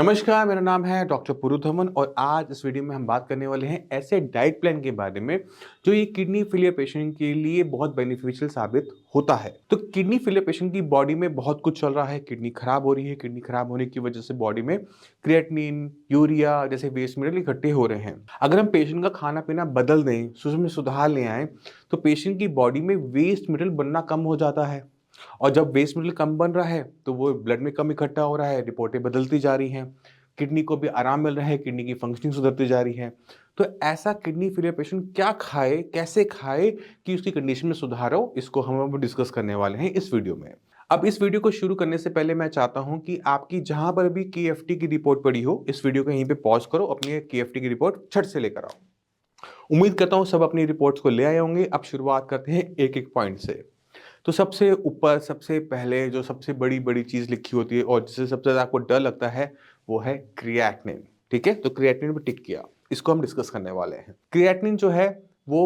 नमस्कार, मेरा नाम है डॉक्टर पुरुधमन और आज इस वीडियो में हम बात करने वाले हैं ऐसे डाइट प्लान के बारे में जो ये किडनी फेलियर पेशेंट के लिए बहुत बेनिफिशियल साबित होता है। तो किडनी फेलियर पेशेंट की बॉडी में बहुत कुछ चल रहा है, किडनी खराब हो रही है, किडनी खराब होने की वजह से बॉडी में क्रिएटिनिन, यूरिया जैसे वेस्ट मटेरियल इकट्ठे हो रहे हैं। अगर हम पेशेंट का खाना पीना बदल दें, उसमें सुधार ले आएँ, तो पेशेंट की बॉडी में वेस्ट मटेरियल बनना कम हो जाता है। और जब वेस्ट मटेरियल कम बन रहा है तो वो ब्लड में कम इकट्ठा हो रहा है, रिपोर्टें बदलती जा रही हैं, किडनी को भी आराम मिल रहा है, किडनी की फंक्शनिंग सुधरती जा रही है। तो ऐसा किडनी फेलियर पेशेंट क्या खाए, कैसे खाए कि उसकी कंडीशन में सुधार हो, इसको हम अब डिस्कस करने वाले हैं इस वीडियो में। अब इस वीडियो को शुरू करने से पहले मैं चाहता हूं कि आपकी जहां पर भी केएफटी की रिपोर्ट पड़ी हो, इस वीडियो को यहीं पे पॉज करो, अपनी केएफटी की रिपोर्ट छट से लेकर आओ। उम्मीद करता हूं सब अपनी रिपोर्ट्स को ले आए होंगे। अब शुरुआत करते हैं एक एक पॉइंट से। तो सबसे ऊपर सबसे पहले जो सबसे बड़ी चीज़ लिखी होती है और जिससे सबसे ज़्यादा आपको डर लगता है वो है क्रिएटिनिन। ठीक है, तो क्रिएटिनिन पे टिक किया, इसको हम डिस्कस करने वाले हैं। क्रिएटिनिन जो है वो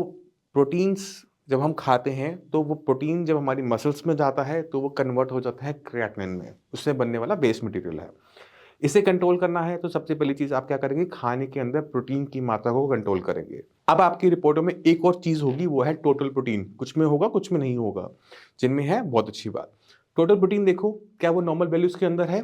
प्रोटीन्स जब हम खाते हैं तो वो प्रोटीन जब हमारी मसल्स में जाता है तो वो कन्वर्ट हो जाता है क्रिएटिनिन में, उससे बनने वाला बेस मटेरियल है। इसे कंट्रोल करना है तो सबसे पहली चीज आप क्या करेंगे, खाने के अंदर प्रोटीन की मात्रा को कंट्रोल करेंगे। अब आपकी रिपोर्टों में एक और चीज होगी, वो है टोटल प्रोटीन। कुछ में होगा कुछ में नहीं होगा, जिनमें है बहुत अच्छी बात। टोटल प्रोटीन देखो क्या वो नॉर्मल वैल्यूज के अंदर है।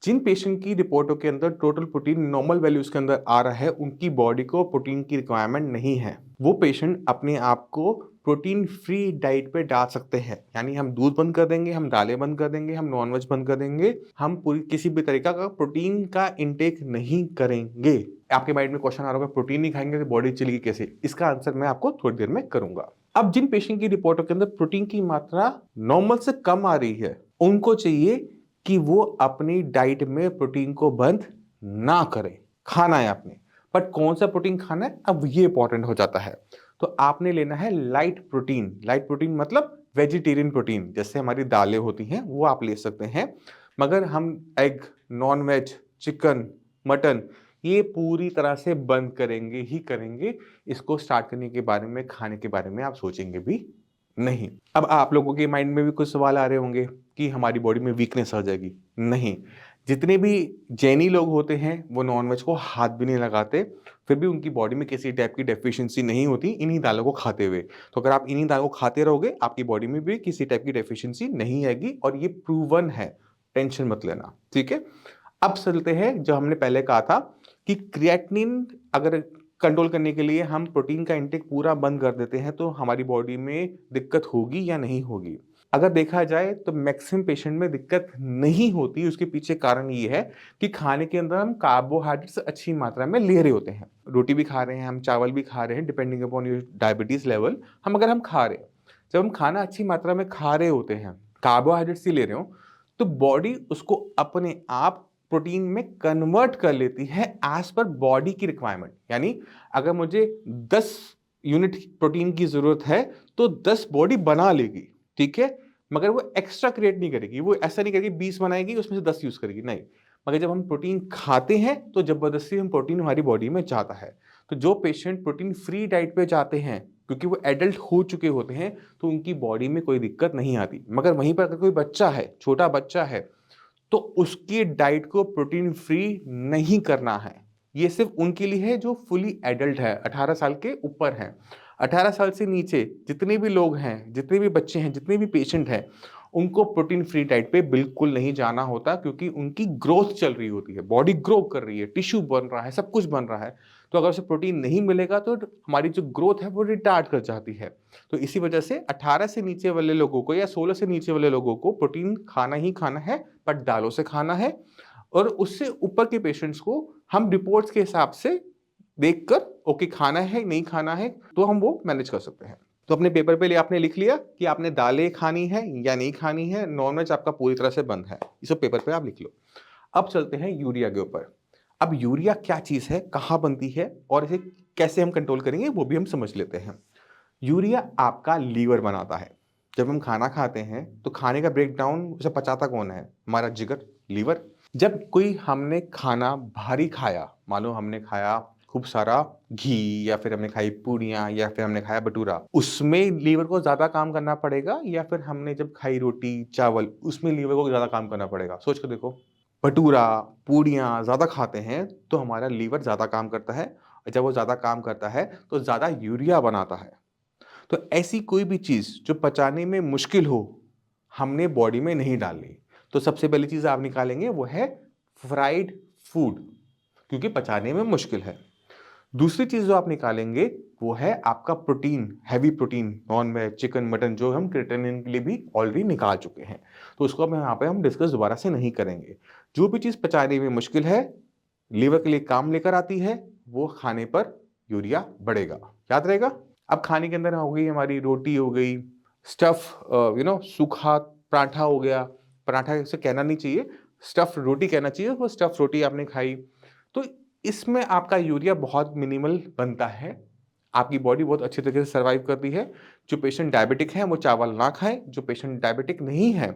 जिन पेशेंट की रिपोर्टों के अंदर टोटल प्रोटीन नॉर्मल वैल्यूज के अंदर आ रहा है, उनकी बॉडी को प्रोटीन की रिक्वायरमेंट नहीं है। वो पेशेंट अपने आप को प्रोटीन फ्री डाइट पे डाल सकते हैं। यानी हम दूध बंद कर देंगे, हम दालें बंद कर देंगे, हम नॉनवेज बंद कर देंगे, हम पूरी किसी भी तरीका का प्रोटीन का इंटेक नहीं करेंगे। आपके माइंड में क्वेश्चन आ रहा होगा, प्रोटीन नहीं खाएंगे तो बॉडी चलेगी कैसे? इसका आंसर मैं आपको थोड़ी देर में करूंगा। अब जिन पेशेंट की रिपोर्टों के अंदर प्रोटीन की मात्रा नॉर्मल से कम आ रही है, उनको चाहिए कि वो अपनी डाइट में प्रोटीन को बंद ना करें। खाना है आपने, बट कौन सा प्रोटीन खाना है अब ये इंपॉर्टेंट हो जाता है। तो आपने लेना है लाइट प्रोटीन। लाइट प्रोटीन मतलब वेजिटेरियन प्रोटीन, जैसे हमारी दालें होती हैं वो आप ले सकते हैं। मगर हम egg, non veg, chicken, mutton ये पूरी तरह से बंद करेंगे ही करेंगे। इसको स्टार्ट करने के बारे में, खाने के बारे में आप सोचेंगे भी नहीं। अब आप लोगों के माइंड में भी कुछ सवाल आ रहे होंगे कि हमारी बॉडी में वीकनेस आ जाएगी। नहीं, जितने भी जैनी लोग होते हैं वो नॉनवेज को हाथ भी नहीं लगाते, फिर भी उनकी बॉडी में किसी टाइप की डेफिशिएंसी नहीं होती इन्हीं दालों को खाते हुए। तो अगर आप इन्हीं दालों को खाते रहोगे, आपकी बॉडी में भी किसी टाइप की डेफिशिएंसी नहीं आएगी और ये प्रूवन है, टेंशन मत लेना। ठीक है, अब चलते हैं जो हमने पहले कहा था कि क्रिएटिनिन अगर कंट्रोल करने के लिए हम प्रोटीन का इंटेक पूरा बंद कर देते हैं तो हमारी बॉडी में दिक्कत होगी या नहीं होगी। अगर देखा जाए तो मैक्सिमम पेशेंट में दिक्कत नहीं होती। उसके पीछे कारण ये है कि खाने के अंदर हम कार्बोहाइड्रेट्स अच्छी मात्रा में ले रहे होते हैं। रोटी भी खा रहे हैं हम, चावल भी खा रहे हैं, depending upon your diabetes level. हम खा रहे हैं, जब हम खाना अच्छी मात्रा में खा रहे होते हैं, कार्बोहाइड्रेट्स ही ले रहे हो, तो बॉडी उसको अपने आप प्रोटीन में कन्वर्ट कर लेती है एज पर बॉडी की रिक्वायरमेंट। यानी अगर मुझे 10 यूनिट प्रोटीन की जरूरत है तो 10 बॉडी बना लेगी। ठीक है, मगर वो एक्स्ट्रा क्रिएट नहीं करेगी। वो ऐसा नहीं करेगी 20 बनाएगी उसमें से 10 यूज करेगी, नहीं। मगर जब हम प्रोटीन खाते हैं तो जबरदस्ती हम प्रोटीन हमारी बॉडी में जाता है। तो जो पेशेंट प्रोटीन फ्री डाइट पे जाते हैं, क्योंकि वो एडल्ट हो चुके होते हैं, तो उनकी बॉडी में कोई दिक्कत नहीं आती। मगर वहीं पर अगर कोई बच्चा है, छोटा बच्चा है, तो उसकी डाइट को प्रोटीन फ्री नहीं करना है। ये सिर्फ उनके लिए है जो फुली एडल्ट है, 18 साल के ऊपर हैं। 18 साल से नीचे जितने भी लोग हैं, जितने भी बच्चे हैं, जितने भी पेशेंट हैं, उनको प्रोटीन फ्री डाइट पे बिल्कुल नहीं जाना होता, क्योंकि उनकी ग्रोथ चल रही होती है, बॉडी ग्रो कर रही है, टिश्यू बन रहा है, सब कुछ बन रहा है। तो अगर उसे प्रोटीन नहीं मिलेगा तो हमारी जो ग्रोथ है वो रिटार्ड कर जाती है। तो इसी वजह से 18 से नीचे वाले लोगों को या 16 से नीचे वाले लोगों को प्रोटीन खाना ही खाना है, बट दालों से खाना है। और उससे ऊपर के पेशेंट्स को हम रिपोर्ट्स के हिसाब से देखकर ओके खाना है नहीं खाना है तो हम वो मैनेज कर सकते हैं। तो अपने पेपर पे आपने लिख लिया कि आपने दालें खानी है या नहीं खानी है, नॉनवेज आपका पूरी तरह से बंद है, इसे पेपर पे आप लिख लो। अब चलते हैं यूरिया के ऊपर। अब यूरिया क्या चीज है, कहाँ बनती है और इसे कैसे हम कंट्रोल करेंगे वो भी हम समझ लेते हैं। यूरिया आपका लीवर बनाता है। जब हम खाना खाते हैं तो खाने का ब्रेक डाउन उसे पचाता कौन है? हमारा जिगर, लीवर। जब कोई हमने खाना भारी खाया, मान लो हमने खाया खूब सारा घी, या फिर हमने खाई पूड़ियाँ, या फिर हमने खाया भटूरा, उसमें लीवर को ज्यादा काम करना पड़ेगा, या फिर हमने जब खाई रोटी चावल उसमें लीवर को ज्यादा काम करना पड़ेगा? सोच कर देखो। भटूरा, पूड़ियाँ ज़्यादा खाते हैं तो हमारा लीवर ज़्यादा काम करता है और जब वो ज़्यादा काम करता है तो ज़्यादा यूरिया बनाता है। तो ऐसी कोई भी चीज़ जो पचाने में मुश्किल हो, हमने बॉडी में नहीं डालनी। तो सबसे पहली चीज़ आप निकालेंगे वो है फ्राइड फूड, क्योंकि पचाने में मुश्किल है। दूसरी चीज़ जो आप निकालेंगे वो है आपका protein, heavy protein, non veg, chicken, mutton, जो हम क्रिएटिनिन के लिए भी ऑलरेडी निकाल चुके हैं। तो उसको अब यहाँ पे हम डिस्कस दोबारा से नहीं करेंगे। जो भी चीज़ पचाने में मुश्किल है, लीवर के लिए काम लेकर आती है, वो खाने पर यूरिया बढ़ेगा। याद रहेगा? अब खाने के अंदर हो गई हमारी रोटी हो गई, स्टफ़ सूखा पराठा हो गया, पराठा इसे कहना नहीं चाहिए, स्टफ़ रोटी कहना चाहिए, वो स्टफ़ रोटी आपने खाई। तो इसमें आपका यूरिया बहुत मिनिमल बनता है। आपकी बॉडी बहुत अच्छी तरीके से सर्वाइव करती है। जो पेशेंट डायबिटिक हैं वो चावल ना खाएँ, जो पेशेंट डायबिटिक नहीं है,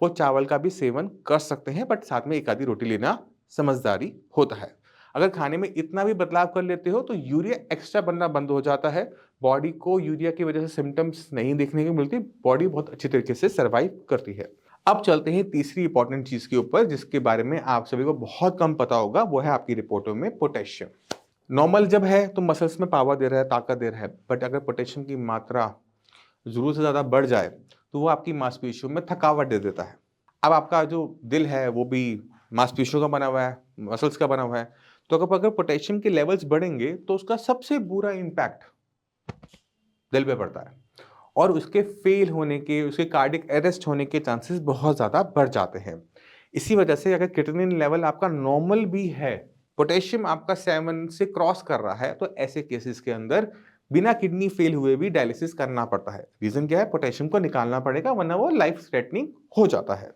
वो चावल का भी सेवन कर सकते हैं, बट साथ में एक आधी रोटी लेना समझदारी होता है। अगर खाने में इतना भी बदलाव कर लेते हो तो यूरिया एक्स्ट्रा बनना बंद हो जाता है। बॉडी को यूरिया की वजह से सिम्पटम्स नहीं देखने को मिलती, बॉडी बहुत अच्छी तरीके से सर्वाइव करती है। अब चलते हैं तीसरी इंपॉर्टेंट चीज़ के ऊपर जिसके बारे में आप सभी को बहुत कम पता होगा, वो है आपकी रिपोर्टों में पोटेशियम। नॉर्मल जब है तो मसल्स में पावर दे रहा है, ताकत दे रहा है, बट अगर पोटेशियम की मात्रा ज़रूरत से ज़्यादा बढ़ जाए तो वो आपकी मांसपेशियों में थकावट दे देता है। अब आपका जो दिल है वो भी मांसपेशियों का बना हुआ है, मसल्स का बना हुआ है। तो अगर पोटेशियम के लेवल्स बढ़ेंगे तो उसका सबसे बुरा इम्पैक्ट दिल पे पड़ता है और उसके फेल होने के, उसके कार्डियक अरेस्ट होने के चांसेस बहुत ज़्यादा बढ़ जाते हैं। इसी वजह से अगर क्रिएटिनिन लेवल आपका नॉर्मल भी है, पोटेशियम आपका 7 से क्रॉस कर रहा है, तो ऐसे केसेस के अंदर बिना किडनी फेल हुए भी डायलिसिस करना पड़ता है। रीज़न क्या है? पोटेशियम को निकालना पड़ेगा वरना वो लाइफ थ्रेटनिंग हो जाता है।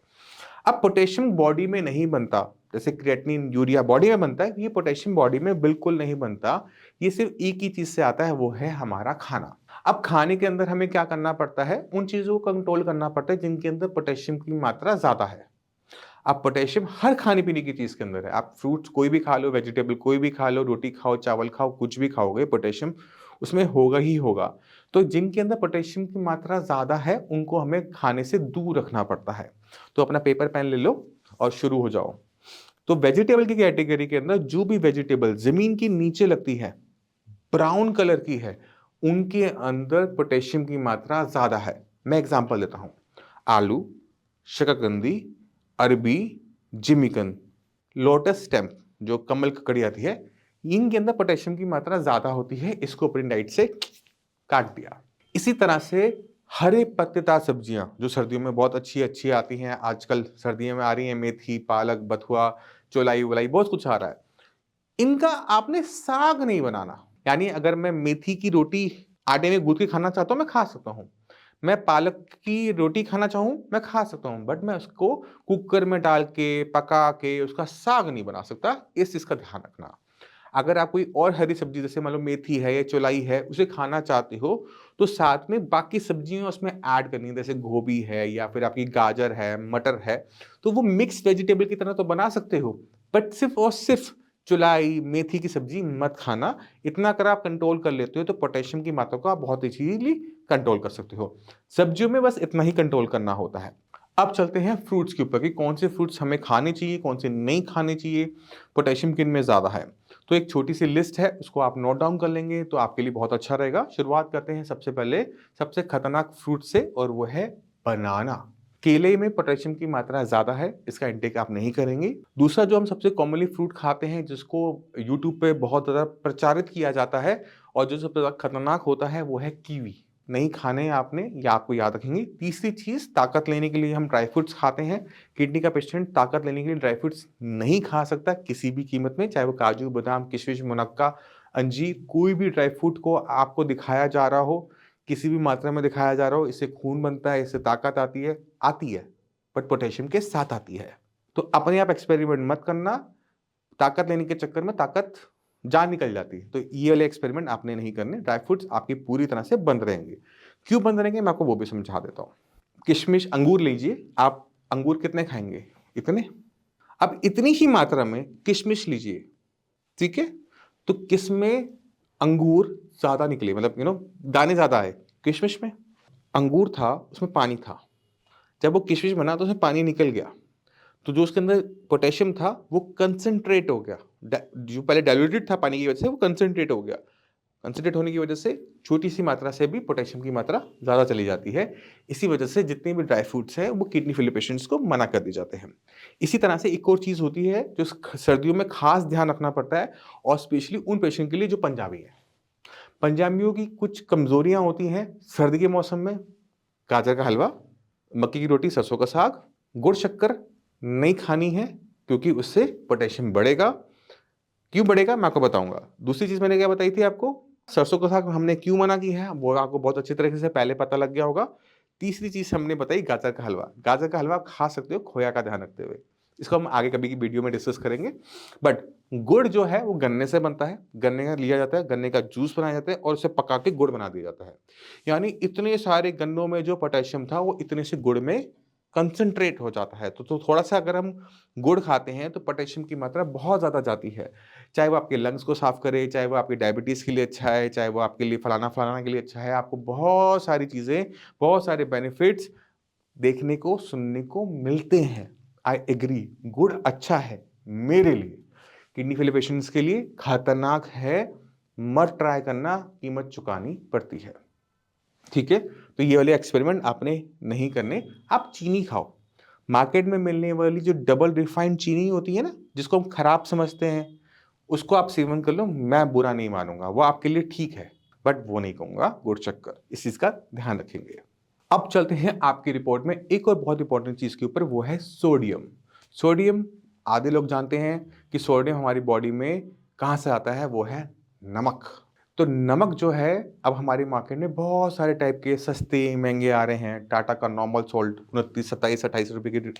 अब पोटेशियम बॉडी में नहीं बनता, जैसे क्रिएटिनिन, यूरिया बॉडी में बनता है, ये पोटेशियम बॉडी में बिल्कुल नहीं बनता। ये सिर्फ एक ही चीज़ से आता है, वो है हमारा खाना। अब खाने के अंदर हमें क्या करना पड़ता है? उन चीज़ों को कंट्रोल करना पड़ता है जिनके अंदर पोटेशियम की मात्रा ज़्यादा है। अब पोटेशियम हर खाने-पीने की चीज़ के अंदर है। आप फ्रूट्स कोई भी खा लो, वेजिटेबल कोई भी खा लो, रोटी खाओ, चावल खाओ, कुछ भी खाओगे, पोटेशियम उसमें होगा ही होगा। तो जिनके अंदर पोटेशियम की मात्रा ज़्यादा है, उनको हमें खाने से दूर रखना पड़ता है। तो अपना पेपर पेन ले लो और शुरू हो जाओ। तो वेजिटेबल की कैटेगरी के अंदर जो भी वेजिटेबल ज़मीन के नीचे लगती है, ब्राउन कलर की है, उनके अंदर पोटेशियम की मात्रा ज़्यादा है। मैं एग्ज़ाम्पल देता हूँ। आलू, शकरकंदी, अरबी, जिमीकंद, लोटस स्टेम जो कमल ककड़ी आती है, इनके अंदर पोटेशियम की मात्रा ज़्यादा होती है, इसको अपनी डाइट से काट दिया। इसी तरह से हरे पत्तेदार सब्जियाँ जो सर्दियों में बहुत अच्छी-अच्छी आती हैं, आजकल सर्दियों में आ रही हैं, मेथी, पालक, बथुआ, चौलाई-वोलाई बहुत कुछ आ रहा है। इनका आपने साग नहीं बनाना। यानी अगर मैं मेथी की रोटी आटे में गूँथ के खाना चाहता हूँ, मैं खा सकता हूँ। मैं पालक की रोटी खाना चाहूँ, मैं खा सकता हूँ, बट मैं उसको कुकर में डाल के, पका के उसका साग नहीं बना सकता, इस चीज़ का ध्यान रखना। अगर आप कोई और हरी सब्ज़ी जैसे मान लो मेथी है या चौलाई है, उसे खाना चाहते हो, तो साथ में बाकी सब्जियाँ उसमें ऐड करनी है, जैसे गोभी है या फिर आपकी गाजर है, मटर है, तो वो मिक्स्ड वेजिटेबल की तरह तो बना सकते हो, बट सिर्फ़ और सिर्फ़ चौलाई, मेथी की सब्ज़ी मत खाना। इतना अगर आप कंट्रोल कर लेते हो, तो पोटेशियम की मात्रा को आप बहुत ईज़िली कंट्रोल कर सकते हो। सब्जियों में बस इतना ही कंट्रोल करना होता है। अब चलते हैं फ्रूट्स के ऊपर कि कौन से फ्रूट्स हमें खाने चाहिए, कौन से नहीं खाने चाहिए, पोटेशियम किन में ज़्यादा है। तो एक छोटी-सी लिस्ट है, उसको आप नोट डाउन कर लेंगे तो आपके लिए बहुत अच्छा रहेगा। शुरुआत करते हैं सबसे पहले सबसे खतरनाक फ्रूट से और वो है बनाना। केले में पोटेशियम की मात्रा ज़्यादा है, इसका इंटेक आप नहीं करेंगे। दूसरा जो हम सबसे कॉमनली फ्रूट खाते हैं जिसको यूट्यूब पे बहुत ज़्यादा प्रचारित किया जाता है और जो सबसे ज़्यादा खतरनाक होता है वो है कीवी। नहीं खाने हैं आपने, ये आपको याद रखेंगे। तीसरी चीज़ ताकत लेने के लिए हम ड्राई फ्रूट्स खाते हैं। किडनी का पेशेंट ताकत लेने के लिए ड्राई फ्रूट्स नहीं खा सकता किसी भी कीमत में, चाहे वो काजू, बादाम, किशमिश, मुनक्का, अंजीर, कोई भी ड्राई फ्रूट को आपको दिखाया जा रहा हो, किसी भी मात्रा में दिखाया जा रहा हो, इससे खून बनता है, इससे ताकत आती है, बट पोटेशियम के साथ आती है। तो अपने आप एक्सपेरिमेंट मत करना, ताकत लेने के चक्कर में ताकत जान निकल जाती है। तो ये वाले एक्सपेरिमेंट आपने नहीं करने, ड्राई फ्रूट्स आपकी पूरी तरह से बंद रहेंगे। क्यों बंद रहेंगे मैं आपको वो भी समझा देता हूँ। किशमिश, अंगूर लीजिए, आप अंगूर कितने खाएँगे? इतने? अब इतनी ही मात्रा में किशमिश लीजिए, ठीक है? तो किसमें अंगूर ज़्यादा निकले, मतलब दाने ज़्यादा आए? किशमिश में। अंगूर था, उसमें पानी था। जब वो किशमिश बना तो उसमें पानी निकल गया। तो जो उसके अंदर पोटेशियम था वो कंसंट्रेट हो गया, जो पहले डाइल्यूटेड था पानी की वजह से वो कंसंट्रेट हो गया। कंसंट्रेट होने की वजह से छोटी सी मात्रा से भी पोटेशियम की मात्रा ज़्यादा चली जाती है। इसी वजह से जितने भी ड्राई फ्रूट्स हैं वो किडनी फेलियर पेशेंट्स को मना कर दिए जाते हैं। इसी तरह से एक और चीज़ होती है जो सर्दियों में खास ध्यान रखना पड़ता है, और स्पेशली उन पेशेंट के लिए जो पंजाबी हैं। पंजाबियों की कुछ कमज़ोरियाँ होती हैं सर्दी के मौसम में। गाजर का हलवा, मक्की की रोटी, सरसों का साग, गुड़ शक्कर नहीं खानी है, क्योंकि उससे पोटेशियम बढ़ेगा। क्यों बढ़ेगा मैं आपको बताऊंगा। दूसरी चीज़ मैंने क्या बताई थी आपको, सरसों का साग हमने क्यों मना की है वो आपको बहुत अच्छी तरीके से पहले पता लग गया होगा। तीसरी चीज़ हमने बताई गाजर का हलवा। गाजर का हलवा आप खा सकते हो खोया का ध्यान रखते हुए। इसको हम आगे कभी की वीडियो में डिस्कस करेंगे। बट गुड़ जो है वो गन्ने से बनता है, गन्ने का लिया जाता है, गन्ने का जूस बनाया जाता है और उसे पका के गुड़ बना दिया जाता है। यानी इतने सारे गन्नों में जो पोटेशियम था वो इतने से गुड़ में कंसंट्रेट हो जाता है। तो थोड़ा सा अगर हम गुड़ खाते हैं तो पोटेशियम की मात्रा बहुत ज़्यादा जाती है। चाहे वो आपके लंग्स को साफ करे, चाहे वो आपकी डायबिटीज़ के लिए अच्छा है, चाहे वो आपके लिए फलाना के लिए अच्छा है। आपको बहुत सारी चीज़ें, बहुत सारे बेनिफिट्स देखने को, सुनने को मिलते हैं। आई एग्री, गुड़ अच्छा है मेरे लिए। किडनी फेलियर पेशेंट्स के लिए खतरनाक है, मत ट्राई करना, कीमत चुकानी पड़ती है। ठीक है, तो ये वाले एक्सपेरिमेंट आपने नहीं करने। आप चीनी खाओ। मार्केट में मिलने वाली जो डबल रिफाइंड चीनी होती है ना, जिसको हम खराब समझते हैं, उसको आप सेवन कर लो, मैं बुरा नहीं मानूंगा, वो आपके लिए ठीक है। बट वो नहीं कहूंगा गुड़ शक्कर, इस चीज का ध्यान रखेंगे। अब चलते हैं आपकी रिपोर्ट में एक और बहुत इंपॉर्टेंट चीज के ऊपर, वो है सोडियम। सोडियम, आधे लोग जानते हैं कि सोडियम हमारी बॉडी में कहाँ से आता है, वो है नमक। तो नमक जो है अब हमारी मार्केट में बहुत सारे टाइप के सस्ते महंगे आ रहे हैं। टाटा का नॉर्मल सॉल्ट 29, 27, 28 रुपये की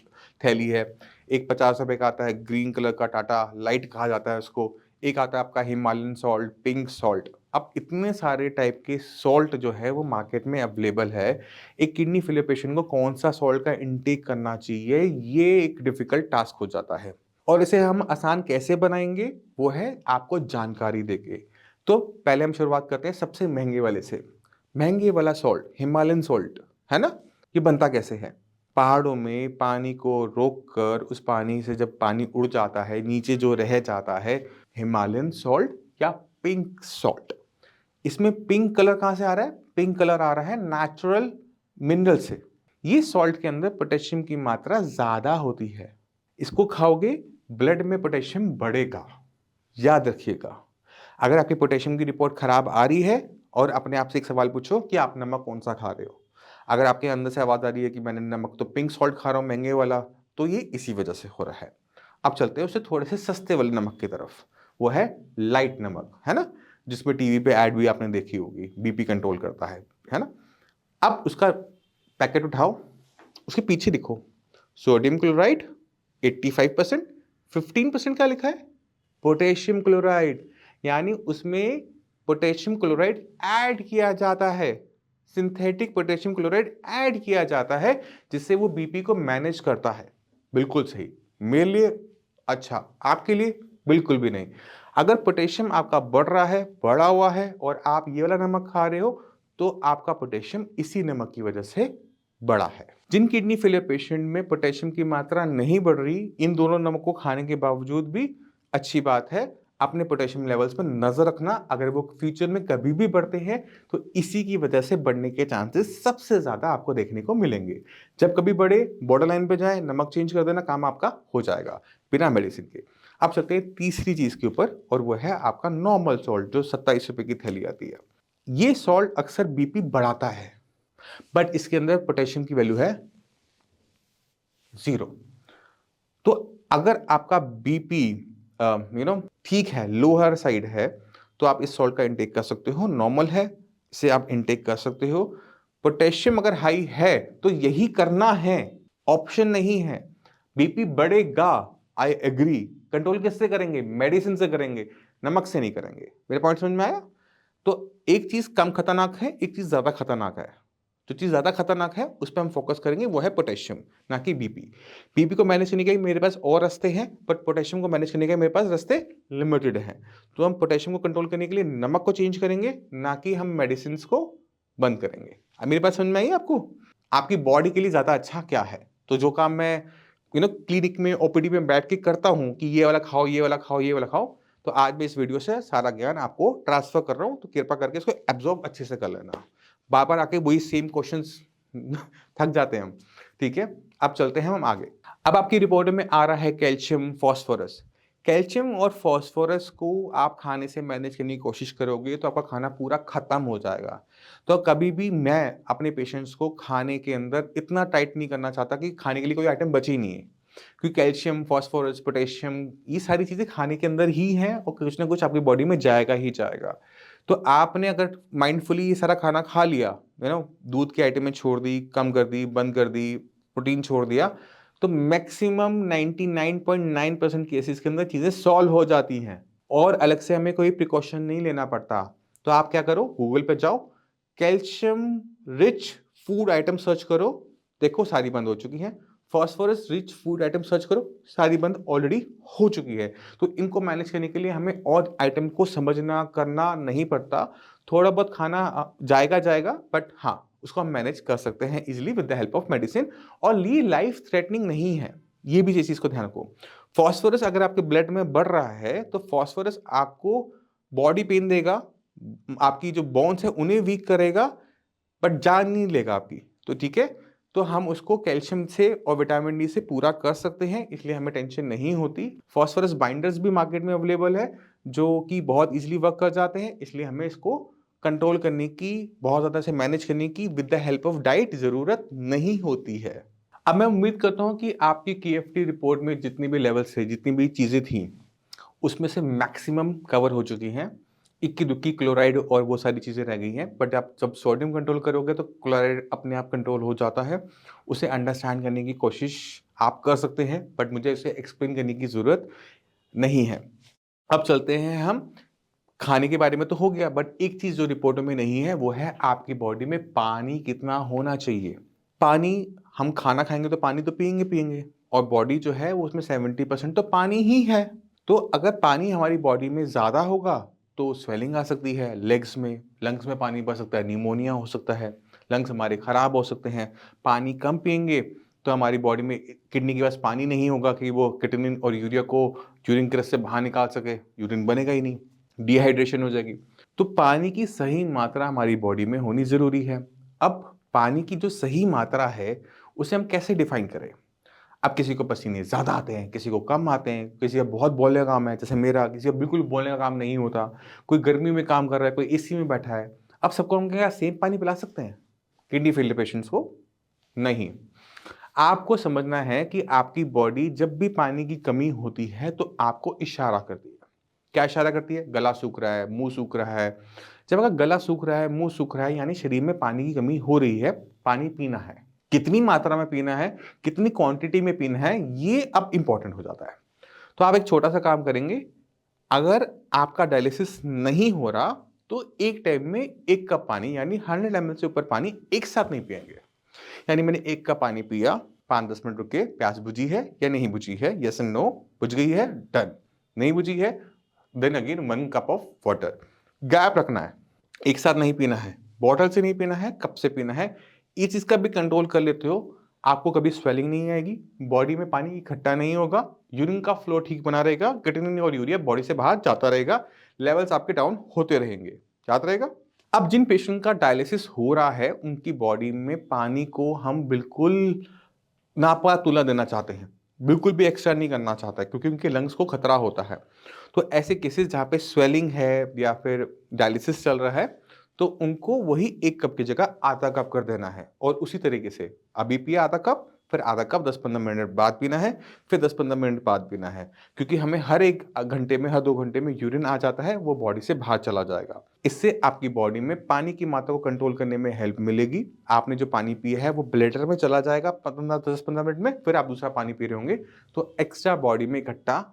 थैली है। एक 50 रुपये का आता है ग्रीन कलर का, टाटा लाइट कहा जाता है उसको। एक आता है आपका हिमालयन सॉल्ट, पिंक सॉल्ट। अब इतने सारे टाइप के सॉल्ट जो है वो मार्केट में अवेलेबल है। एक किडनी फेलियर पेशेंट को कौन सा सॉल्ट का इंटेक करना चाहिए, ये एक डिफिकल्ट टास्क हो जाता है। और इसे हम आसान कैसे बनाएंगे, वो है आपको जानकारी देके। तो पहले हम शुरुआत करते हैं सबसे महंगे वाले से। महंगे वाला सॉल्ट हिमालयन सॉल्ट है ना, ये बनता कैसे है। पहाड़ों में पानी को रोक कर उस पानी से जब पानी उड़ जाता है नीचे जो रह जाता है, हिमालयन सॉल्ट या पिंक सॉल्ट। इसमें पिंक कलर कहां से आ रहा है, पिंक कलर आ रहा है नेचुरल मिनरल से। ये सॉल्ट के अंदर पोटेशियम की मात्रा ज्यादा होती है। इसको खाओगे ब्लड में पोटेशियम बढ़ेगा, याद रखिएगा। अगर आपकी पोटेशियम की रिपोर्ट खराब आ रही है और अपने आप से एक सवाल पूछो कि आप नमक कौन सा खा रहे हो। अगर आपके अंदर से आवाज आ रही है कि मैंने नमक तो पिंक सॉल्ट खा रहा हूं महंगे वाला, तो ये इसी वजह से हो रहा है। अब चलते हैं उससे थोड़े से सस्ते वाले नमक की तरफ, वो है लाइट नमक, है ना, जिसमें टीवी पे ऐड भी आपने देखी होगी, बीपी कंट्रोल करता है ना। अब उसका पैकेट उठाओ, उसके पीछे लिखो सोडियम क्लोराइड 85%, 15% क्या लिखा है, पोटेशियम क्लोराइड। यानी उसमें पोटेशियम क्लोराइड ऐड किया जाता है, सिंथेटिक पोटेशियम क्लोराइड ऐड किया जाता है, जिससे वो बीपी को मैनेज करता है। बिल्कुल सही, मेरे लिए अच्छा, आपके लिए बिल्कुल भी नहीं। अगर पोटेशियम आपका बढ़ रहा है, बढ़ा हुआ है, और आप ये वाला नमक खा रहे हो, तो आपका पोटेशियम इसी नमक की वजह से बढ़ा है। जिन किडनी फेलियर पेशेंट में पोटेशियम की मात्रा नहीं बढ़ रही, इन दोनों नमक को खाने के बावजूद भी अच्छी बात है, अपने पोटेशियम लेवल्स पर नजर रखना। अगर वो फ्यूचर में कभी भी बढ़ते हैं तो इसी की वजह से बढ़ने के चांसेस सबसे ज्यादा आपको देखने को मिलेंगे। जब कभी बढ़े, बॉर्डर लाइन पे जाए, नमक चेंज कर देना, काम आपका हो जाएगा बिना मेडिसिन के। अब चलते हैं तीसरी चीज के ऊपर, और वो है आपका नॉर्मल सॉल्ट जो 27 रुपए की थैली आती है। ये सॉल्ट अक्सर बीपी बढ़ाता है, बट इसके अंदर पोटेशियम की वैल्यू है 0। तो अगर आपका बीपी ठीक है, लोअर साइड है, तो आप इस सॉल्ट का इंटेक कर सकते हो। नॉर्मल है, इसे आप इंटेक कर सकते हो। पोटेशियम अगर हाई है तो यही करना है, ऑप्शन नहीं है। बीपी बढ़ेगा, आई एग्री। कंट्रोल किससे करेंगे, मेडिसिन से करेंगे, नमक से नहीं करेंगे। मेरे पॉइंट समझ में आया। तो एक चीज कम खतरनाक है, एक चीज ज्यादा खतरनाक है। जो चीज ज्यादा खतरनाक है उस पर हम फोकस करेंगे, वो है पोटेशियम, ना कि बीपी। बीपी को मैनेज करने के मेरे पास और रास्ते हैं, बट पोटेशियम को मैनेज करने के मेरे पास रास्ते लिमिटेड हैं। तो हम पोटेशियम को कंट्रोल करने के लिए नमक को चेंज करेंगे, ना कि हम मेडिसिन को बंद करेंगे। अब मेरे पास समझ में आई आपको, आपकी बॉडी के लिए ज्यादा अच्छा क्या है। तो जो काम मैं क्लिनिक में ओपीडी में बैठ के करता हूँ कि ये वाला खाओ, ये वाला खाओ, ये वाला खाओ, तो आज मैं इस वीडियो से सारा ज्ञान आपको ट्रांसफर कर रहा हूँ, तो कृपा करके इसको एब्जॉर्ब अच्छे से कर लेना। बार बार आके वही सेम क्वेश्चंस थक जाते हैं हम। ठीक है, अब चलते हैं हम आगे। अब आपकी रिपोर्ट में आ रहा है कैल्शियम फॉस्फोरस। कैल्शियम और फॉस्फोरस को आप खाने से मैनेज करने की कोशिश करोगे तो आपका खाना पूरा खत्म हो जाएगा। तो कभी भी मैं अपने पेशेंट्स को खाने के अंदर इतना टाइट नहीं करना चाहता कि खाने के लिए कोई आइटम बची ही नहीं है, क्योंकि कैल्शियम, फॉस्फोरस, पोटेशियम, ये सारी चीज़ें खाने के अंदर ही हैं और कुछ ना कुछ आपकी बॉडी में जाएगा ही जाएगा। तो आपने अगर माइंडफुली ये सारा खाना खा लिया, दूध की आइटमें छोड़ दी, कम कर दी, बंद कर दी, प्रोटीन छोड़ दिया, तो मैक्सिमम 99.9% केसेस के अंदर चीज़ें सॉल्व हो जाती हैं और अलग से हमें कोई प्रिकॉशन नहीं लेना पड़ता। तो आप क्या करो, गूगल पे जाओ, calcium rich food item search करो, देखो सारी बंद हो चुकी हैं। Phosphorus rich food item search करो, सारी बंद ऑलरेडी हो चुकी है। तो इनको मैनेज करने के लिए हमें और आइटम को समझना करना नहीं पड़ता। थोड़ा बहुत खाना जाएगा जाएगा, बट हाँ, उसको हम मैनेज कर सकते हैं easily with the help of medicine, और ये लाइफ थ्रेटनिंग नहीं है। ये भी चीज को ध्यान रखो। फॉस्फोरस अगर आपके ब्लड में बढ़ रहा है तो फॉस्फोरस आपको बॉडी पेन देगा, आपकी जो बोन्स है उन्हें वीक करेगा, बट जान नहीं लेगा आपकी। तो ठीक है, तो हम उसको कैल्शियम से और विटामिन डी से पूरा कर सकते हैं, इसलिए हमें टेंशन नहीं होती। फॉस्फोरस बाइंडर्स भी मार्केट में अवेलेबल है जो कि बहुत इजीली वर्क कर जाते हैं, इसलिए हमें इसको कंट्रोल करने की, बहुत ज़्यादा से मैनेज करने की with the help of diet ज़रूरत नहीं होती है। अब मैं उम्मीद करता हूँ कि आपकी KFT रिपोर्ट में जितनी भी लेवल्स थे, जितनी भी चीज़ें थी, उसमें से मैक्सिमम कवर हो चुकी हैं। इक्की दुक्की क्लोराइड और वो सारी चीज़ें रह गई हैं, बट आप जब सोडियम कंट्रोल करोगे तो क्लोराइड अपने आप कंट्रोल हो जाता है। उसे अंडरस्टैंड करने की कोशिश आप कर सकते हैं, बट मुझे इसे एक्सप्लेन करने की ज़रूरत नहीं है। अब चलते हैं हम, खाने के बारे में तो हो गया, बट एक चीज़ जो रिपोर्टों में नहीं है वो है आपकी बॉडी में पानी कितना होना चाहिए। पानी, हम खाना खाएंगे तो पानी तो पिएंगे पिएंगे, और बॉडी जो है वो उसमें 70% तो पानी ही है। तो अगर पानी हमारी बॉडी में ज़्यादा होगा तो स्वेलिंग आ सकती है लेग्स में, लंग्स में पानी भर सकता है, निमोनिया हो सकता है, लंग्स हमारे खराब हो सकते हैं। पानी कम पिएंगे तो हमारी बॉडी में किडनी के पास पानी नहीं होगा कि वो क्रिएटिनिन और यूरिया को यूरिन के रस से बाहर निकाल सके, यूरिन बनेगा ही नहीं, डिहाइड्रेशन हो जाएगी। तो पानी की सही मात्रा हमारी बॉडी में होनी ज़रूरी है। अब पानी की जो सही मात्रा है उसे हम कैसे डिफाइन करें? अब किसी को पसीने ज़्यादा आते हैं, किसी को कम आते हैं, किसी का बहुत बोलने का काम है जैसे मेरा, किसी का बिल्कुल बोलने का काम नहीं होता, कोई गर्मी में काम कर रहा है, कोई एसी में बैठा है। अब सबको हम क्या सेम पानी पिला सकते हैं किडनी फेलियर पेशेंट्स को? नहीं। आपको समझना है कि आपकी बॉडी जब भी पानी की कमी होती है तो आपको इशारा करती है। क्या इशारा करती है? गला सूख रहा है, मुंह सूख रहा है। जब अगर गला सूख रहा है, मुंह सूख रहा है, यानी शरीर में पानी की कमी हो रही है, पानी पीना है। कितनी मात्रा में पीना है, कितनी क्वांटिटी में पीना है, ये अब इंपॉर्टेंट हो जाता है। तो आप एक छोटा सा काम करेंगे, अगर आपका डायलिसिस नहीं हो रहा तो एक टाइम में 1 कप पानी यानी 100 ml से ऊपर पानी एक साथ नहीं पिएंगे। यानी मैंने 1 कप पानी पिया, 5-10 मिनट रुके, प्यास बुझी है या नहीं बुझी है, यस एंड नो, बुझ गई है, डन। नहीं बुझी है, then again 1 cup of water. Gap रखना है, एक साथ नहीं पीना है, बॉटल से नहीं पीना है, कप से पीना है। इस चीज का भी कंट्रोल कर लेते हो, आपको कभी स्वेलिंग नहीं आएगी, बॉडी में पानी इकट्ठा नहीं होगा, यूरिन का फ्लो ठीक बना रहेगा, क्रिएटिनिन और यूरिया बॉडी से बाहर जाता रहेगा, लेवल्स आपके डाउन होते रहेंगे, जाता रहेगा। अब जिन पेशेंट का डायलिसिस हो रहा है उनकी बॉडी में पानी को हम बिल्कुल नापा तुला देना चाहते हैं, बिल्कुल भी एक्स्ट्रा नहीं करना चाहता है, क्योंकि उनके लंग्स को खतरा होता है। तो ऐसे केसेस जहाँ पे स्वेलिंग है या फिर डायलिसिस चल रहा है, तो उनको वही 1 कप की जगह आधा कप कर देना है, और उसी तरीके से अभी पिया आधा कप, फिर आधा कप 10-15 मिनट बाद पीना है, फिर 10-15 मिनट बाद पीना है, क्योंकि हमें हर 1 घंटे में, हर 2 घंटे में यूरिन आ जाता है, वो बॉडी से बाहर चला जाएगा। इससे आपकी बॉडी में पानी की मात्रा को कंट्रोल करने में हेल्प मिलेगी। आपने जो पानी पिया है वो ब्लैडर में चला जाएगा 10-15 मिनट में, फिर आप दूसरा पानी पी रहे होंगे तो एक्स्ट्रा बॉडी में इकट्ठा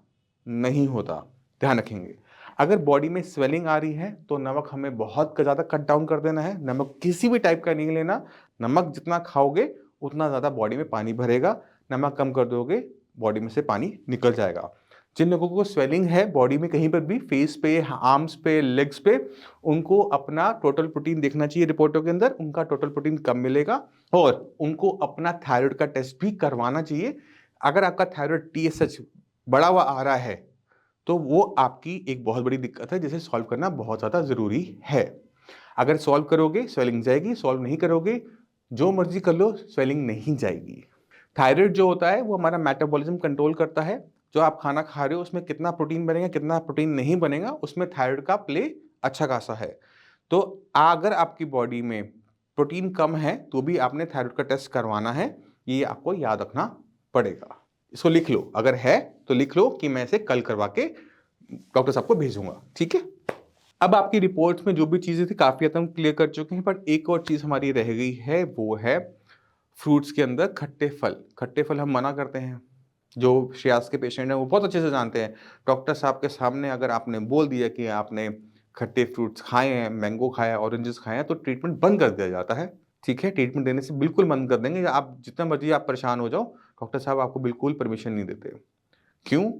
नहीं होता, ध्यान रखेंगे। अगर बॉडी में स्वेलिंग आ रही है तो नमक हमें बहुत ज़्यादा कट डाउन कर देना है, नमक किसी भी टाइप का नहीं लेना। नमक जितना खाओगे उतना ज़्यादा बॉडी में पानी भरेगा, नमक कम कर दोगे बॉडी में से पानी निकल जाएगा। जिन लोगों को स्वेलिंग है बॉडी में कहीं पर भी, फेस पे, आर्म्स पे, लेग्स पे, उनको अपना टोटल प्रोटीन देखना चाहिए रिपोर्टों के अंदर, उनका टोटल प्रोटीन कम मिलेगा, और उनको अपना थायराइड का टेस्ट भी करवाना चाहिए, अगर आपका थायराइड TSH बढ़ा हुआ आ रहा है तो वो आपकी एक बहुत बड़ी दिक्कत है जिसे सॉल्व करना बहुत ज़्यादा ज़रूरी है। अगर सॉल्व करोगे स्वेलिंग जाएगी, सॉल्व नहीं करोगे जो मर्जी कर लो स्वेलिंग नहीं जाएगी। थायराइड जो होता है वो हमारा मेटाबॉलिज्म कंट्रोल करता है। जो आप खाना खा रहे हो उसमें कितना प्रोटीन बनेगा, कितना प्रोटीन नहीं बनेगा, उसमें थायराइड का प्ले अच्छा खासा है। तो अगर आपकी बॉडी में प्रोटीन कम है तो भी आपने थायराइड का टेस्ट करवाना है, ये आपको याद रखना पड़ेगा। इसको लिख लो, अगर है तो लिख लो कि मैं इसे कल करवा के डॉक्टर साहब को भेजूंगा, ठीक है। अब आपकी रिपोर्ट्स में जो भी चीजें थी काफी हद तक हम क्लियर कर चुके हैं, पर एक और चीज हमारी रह गई है, वो है फ्रूट्स के अंदर खट्टे फल। खट्टे फल हम मना करते हैं। जो श्रेयास के पेशेंट हैं वो बहुत अच्छे से जानते हैं। डॉक्टर साहब के सामने अगर आपने बोल दिया कि आपने खट्टे फ्रूट्स खाए हैं, मैंगो खाया, ऑरेंजेस खाए हैं, तो ट्रीटमेंट बंद कर दिया जाता है, ठीक है। ट्रीटमेंट देने से बिल्कुल बंद कर देंगे। आप जितना मर्जी आप परेशान हो जाओ, डॉक्टर साहब आपको बिल्कुल परमिशन नहीं देते। क्यों, मैं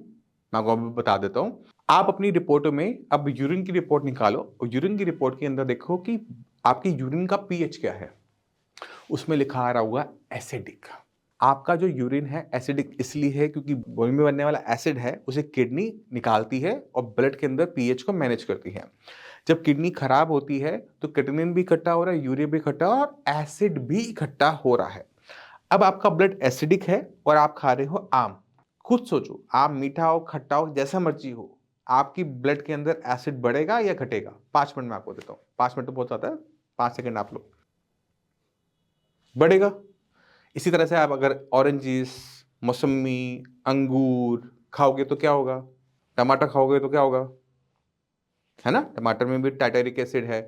आपको अभी बता देता हूँ। आप अपनी रिपोर्टों में अब यूरिन की रिपोर्ट निकालो और यूरिन की रिपोर्ट के अंदर देखो कि आपकी यूरिन का पीएच क्या है। उसमें लिखा आ रहा होगा एसिडिक। आपका जो यूरिन है एसिडिक इसलिए है क्योंकि बॉडी में बनने वाला एसिड है उसे किडनी निकालती है और ब्लड के अंदर पीएच को मैनेज करती है। जब किडनी खराब होती है तो क्रिएटिनिन भी इकट्ठा हो रहा है, यूरिया भी इकट्ठा और एसिड भी इकट्ठा हो रहा है। अब आपका ब्लड एसिडिक है और आप खा रहे हो आम। खुद सोचो, आम मीठा हो खट्टा हो जैसा मर्जी हो, आपकी ब्लड के अंदर एसिड बढ़ेगा या घटेगा? 5 मिनट में आपको देता हूं, 5 मिनट तो बहुत ज्यादा है, 5 सेकंड आप लो। बढ़ेगा। इसी तरह से आप अगर ऑरेंजेस, मौसमी, अंगूर खाओगे तो क्या होगा? टमाटर खाओगे तो क्या होगा? है ना, टमाटर में भी टार्टेरिक एसिड है।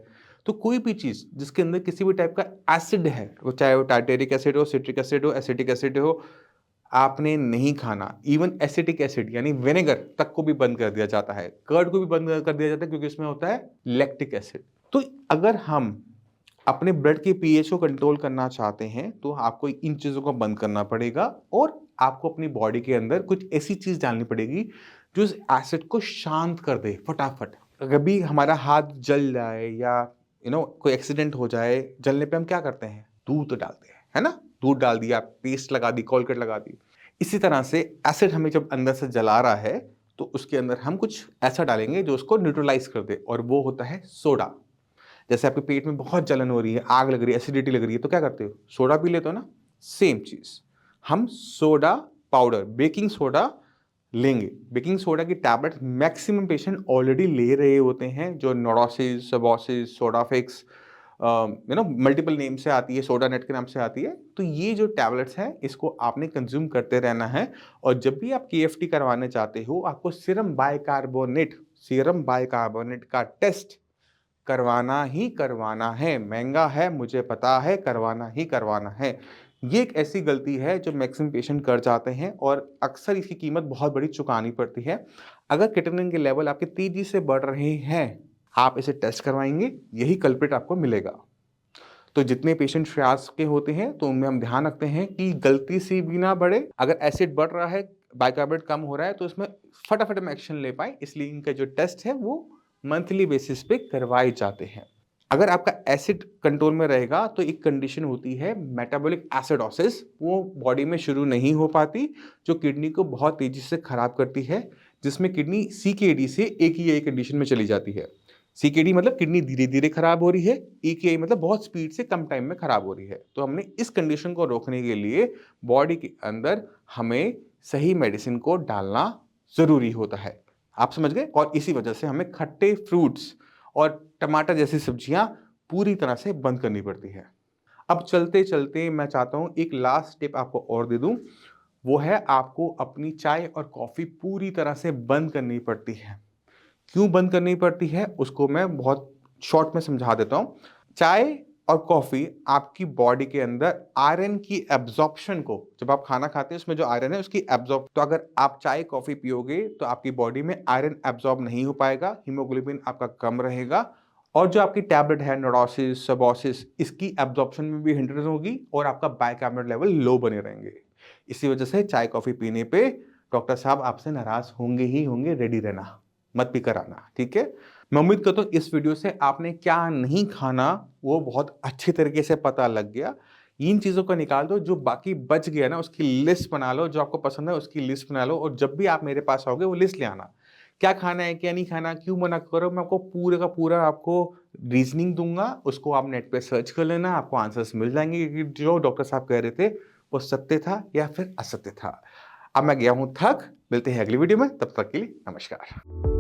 तो कोई भी चीज जिसके अंदर किसी भी टाइप का एसिड है, वो चाहे वो टार्टेरिक एसिड हो, सिट्रिक एसिड हो, एसिटिक एसिड हो, आपने नहीं खाना। इवन एसिटिक एसिड यानी विनेगर तक को भी बंद कर दिया जाता है, कर्ड को भी बंद कर दिया जाता है क्योंकि इसमें होता है लैक्टिक एसिड। तो अगर हम अपने ब्लड के पीएच को कंट्रोल करना चाहते हैं तो आपको इन चीजों को बंद करना पड़ेगा और आपको अपनी बॉडी के अंदर कुछ ऐसी चीज डालनी पड़ेगी जो इस एसिड को शांत कर दे फटाफट। अगर भी हमारा हाथ जल जाए या कोई एक्सीडेंट हो जाए, जलने पे हम क्या करते हैं? दूध डालते हैं, है ना। दूध डाल दिया, पेस्ट लगा दी, कोलगेट लगा दी। इसी तरह से एसिड हमें जब अंदर से जला रहा है तो उसके अंदर हम कुछ ऐसा डालेंगे जो उसको न्यूट्रलाइज कर दे, और वो होता है सोडा। जैसे आपके पेट में बहुत जलन हो रही है, आग लग रही है, एसिडिटी लग रही है, तो क्या करते हो? सोडा पी लेते हो ना। सेम चीज, हम सोडा पाउडर, बेकिंग सोडा लेंगे। बेकिंग सोडा की टैबलेट मैक्सिमम पेशेंट ऑलरेडी ले रहे होते हैं, जो नोडोसिस, सबोसिस, सोडाफिक्स, मल्टीपल नेम से आती है, सोडा नेट के नाम से आती है। तो ये जो टैबलेट्स हैं इसको आपने कंज्यूम करते रहना है। और जब भी आप KFT करवाने चाहते हो, आपको सीरम बाइकार्बोनेट का टेस्ट करवाना ही करवाना है। महंगा है मुझे पता है, करवाना ही करवाना है। ये एक ऐसी गलती है जो मैक्सिमम पेशेंट कर जाते हैं और अक्सर इसकी कीमत बहुत बड़ी चुकानी पड़ती है। अगर क्रिएटिनिन के लेवल आपके तेजी से बढ़ रहे हैं, आप इसे टेस्ट करवाएंगे, यही कल्प्रिट आपको मिलेगा। तो जितने पेशेंट श्रेयास के होते हैं तो उनमें हम ध्यान रखते हैं कि गलती से भी ना बढ़े। अगर एसिड बढ़ रहा है, बाइकार्बोनेट कम हो रहा है, तो इसमें फटाफट हम एक्शन ले पाए, इसलिए इनका जो टेस्ट है वो मंथली बेसिस पे करवाए जाते हैं। अगर आपका एसिड कंट्रोल में रहेगा तो एक कंडीशन होती है मेटाबॉलिक एसिडोसिस, वो बॉडी में शुरू नहीं हो पाती, जो किडनी को बहुत तेजी से खराब करती है, जिसमें किडनी CKD से AKI कंडीशन में चली जाती है। CKD मतलब किडनी धीरे धीरे खराब हो रही है, AKI मतलब बहुत स्पीड से कम टाइम में खराब हो रही है। तो हमने इस कंडीशन को रोकने के लिए बॉडी के अंदर हमें सही मेडिसिन को डालना जरूरी होता है। आप समझ गए। और इसी वजह से हमें खट्टे फ्रूट्स और टमाटर जैसी सब्जियां पूरी तरह से बंद करनी पड़ती है। अब चलते चलते मैं चाहता हूं एक लास्ट टिप आपको और दे दूं, वो है आपको अपनी चाय और कॉफी पूरी तरह से बंद करनी पड़ती है। क्यों बंद करनी पड़ती है उसको मैं बहुत शॉर्ट में समझा देता हूं। चाय और कॉफी आपकी बॉडी के अंदर आयरन की एब्जॉर्प्शन को, जब आप खाना खाते हैं उसमें जो आयरन है उसकी एब्जॉर्ब, तो अगर आप चाय कॉफी पियोगे तो आपकी बॉडी में आयरन एब्जॉर्ब नहीं हो पाएगा, हीमोग्लोबिन आपका कम रहेगा, और जो आपकी टैबलेट है नोडोसिस, सबोसिस, इसकी एब्जॉर्प्शन में भी हिंड्रेंस होगी और आपका बाइकार्बोनेट लेवल लो बने रहेंगे। इसी वजह से चाय कॉफी पीने पे डॉक्टर साहब आपसे नाराज होंगे ही होंगे, रेडी रहना, मत पी कर आना, ठीक है। मैं उम्मीद करता हूँ इस वीडियो से आपने क्या नहीं खाना वो बहुत अच्छे तरीके से पता लग गया। इन चीज़ों को निकाल दो, जो बाकी बच गया ना उसकी लिस्ट बना लो, जो आपको पसंद है उसकी लिस्ट बना लो और जब भी आप मेरे पास आओगे वो लिस्ट ले आना। क्या खाना है, क्या नहीं खाना, क्यों मना करो, मैं आपको पूरे का पूरा आपको रीज़निंग दूँगा, उसको आप नेट पे सर्च कर लेना, आपको आंसर्स मिल जाएँगे कि जो डॉक्टर साहब कह रहे थे, वो सत्य था या फिर असत्य था। अब मैं गया हूँ थक, मिलते हैं अगली वीडियो में, तब तक के लिए नमस्कार।